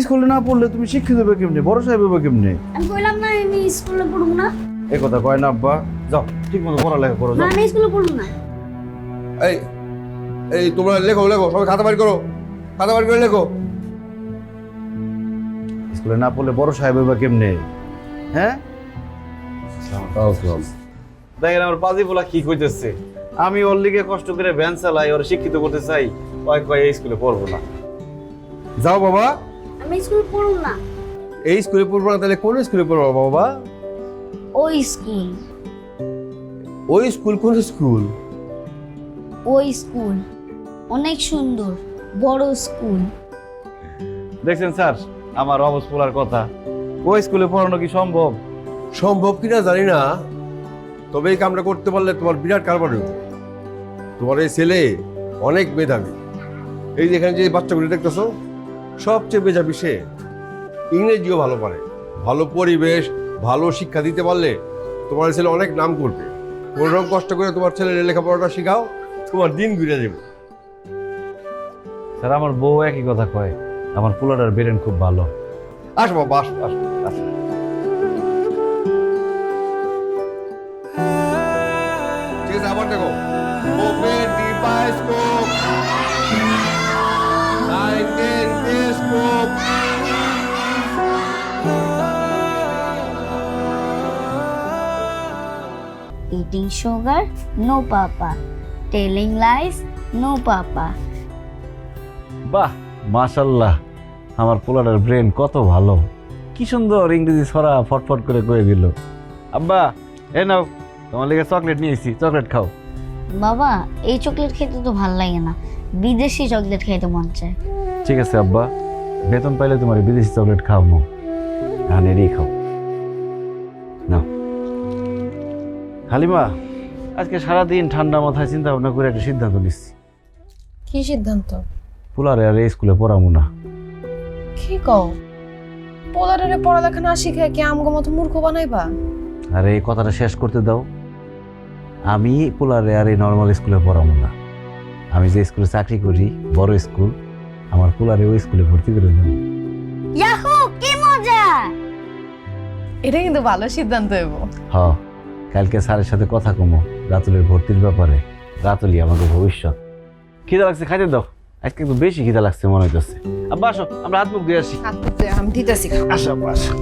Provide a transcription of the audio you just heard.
স্কুলে না পড়লে তুমি শিক্ষিত হবে কেমনে, বড় সাহেব হবে কেমনে? আমি কইলাম না আমি স্কুলে পড়ব না। এই কথা কয় না আব্বা। যাও ঠিক মতো পড়ালেখা করো, না যাও। আমি স্কুলে পড়ব না। এই এই তোমরা লেখো লেখো, সবাই খাতা বাড়ি করো, খাতা বাড়ি করে লেখো। স্কুলে না পড়লে বড় সাহেব হবে কেমনে? হ্যাঁ, দেখেন আমার পাজি বলা কি কইতেছে। আমি ওর লিগে কষ্ট করে ভ্যান চালাই, ওর শিক্ষিত করতে চাই, কয় কয় এই স্কুলে পড়বো না। যাও বাবা। আমি স্কুলে পড়ব না। এই স্কুলে পড়বো না তাহলে কোন স্কুলে পড়বো বাবা? ওই স্কুল, ওই স্কুল? কোন স্কুল? ওই স্কুল অনেক সুন্দর, বড় স্কুল। দেখছেন স্যার আমার অবস পোলার কথা, ওই স্কুলে পড়ানো কি সম্ভব? সম্ভব কিনা জানি না, তবে এই কামটা করতে পারলে তোমার বিরাট কারবার হইব। তোমার এই ছেলে অনেক মেধাবী। এই যেখানে যে বাচ্চাগুলো দেখতেছো সবচেয়ে মেধাবী সে। ইংরেজিও ভালো পারে, ভালো পরিবেশ, ভালো শিক্ষা দিতে পারলে তোমার ছেলে অনেক নাম করবে। কোনো রকম কষ্ট করে তোমার ছেলের লেখাপড়াটা শেখাও, তোমার দিন ঘুরে যাবে। স্যার আমার বউ একই কথা কয়, আমার পোলাটার ব্রেন খুব ভালো। আসো বাবা, আসো আসো আসো। ঠিক আছে, আবার দেখো। Open the bioscope. 9, 10, telescope. Eating sugar, no papa. Telling lies, no papa. বাহ মাশাল্লাহ, আমার পোলাটার ব্রেন কত ভালো, কি সুন্দর ইংরেজি ছড়া ফটফট করে কয়ে দিল। আব্বা এ নাও তোমার লেগে চকলেট নিয়েছি, চকলেট খাও। বাবা এই চকলেট খেতে তো ভাল লাগে না, বিদেশি চকলেট খেতে মন চায়। ঠিক আছে আব্বা, বেতন পাইলে তোমার বিদেশি চকলেট খাও, মো ধানেরই খাও। নাও। হালিমা, আজকে সারাদিন ঠান্ডা মাথায় চিন্তা ভাবনা করে একটা সিদ্ধান্ত নিচ্ছি। কি সিদ্ধান্ত? পোলারে আর এই স্কুলে পড়াবো না। কি কও? পোলারে পড়ালেখা না শিখে কি আমগো মতো মূর্খ বানাইবা? আর এই কথাটা শেষ করতে দাও। আমি পোলারে আর এই নর্মাল স্কুলে পড়াবো না। আমি যে স্কুলে চাকরি করি, বড় স্কুল, আমার পোলারে ওই স্কুলে ভর্তি করে দেবো। ইয়াহু কি মজা! এটা কিন্তু ভালো সিদ্ধান্ত হইব। হ, কালকে স্যারের সাথে কথা কমো রাতুলের ভর্তির ব্যাপারে। রাতুলি আমাকে ভবিষ্যৎ। খিদা লাগছে, খাইতে দাও। আজকে একটু বেশি খিদা লাগছে মনে হইতেছে। আব্বা আসো, আমরা হাত মুখ দিয়ে আসি। হাত ধুতে আমি দিতেছি। আসো আব্বা আসো।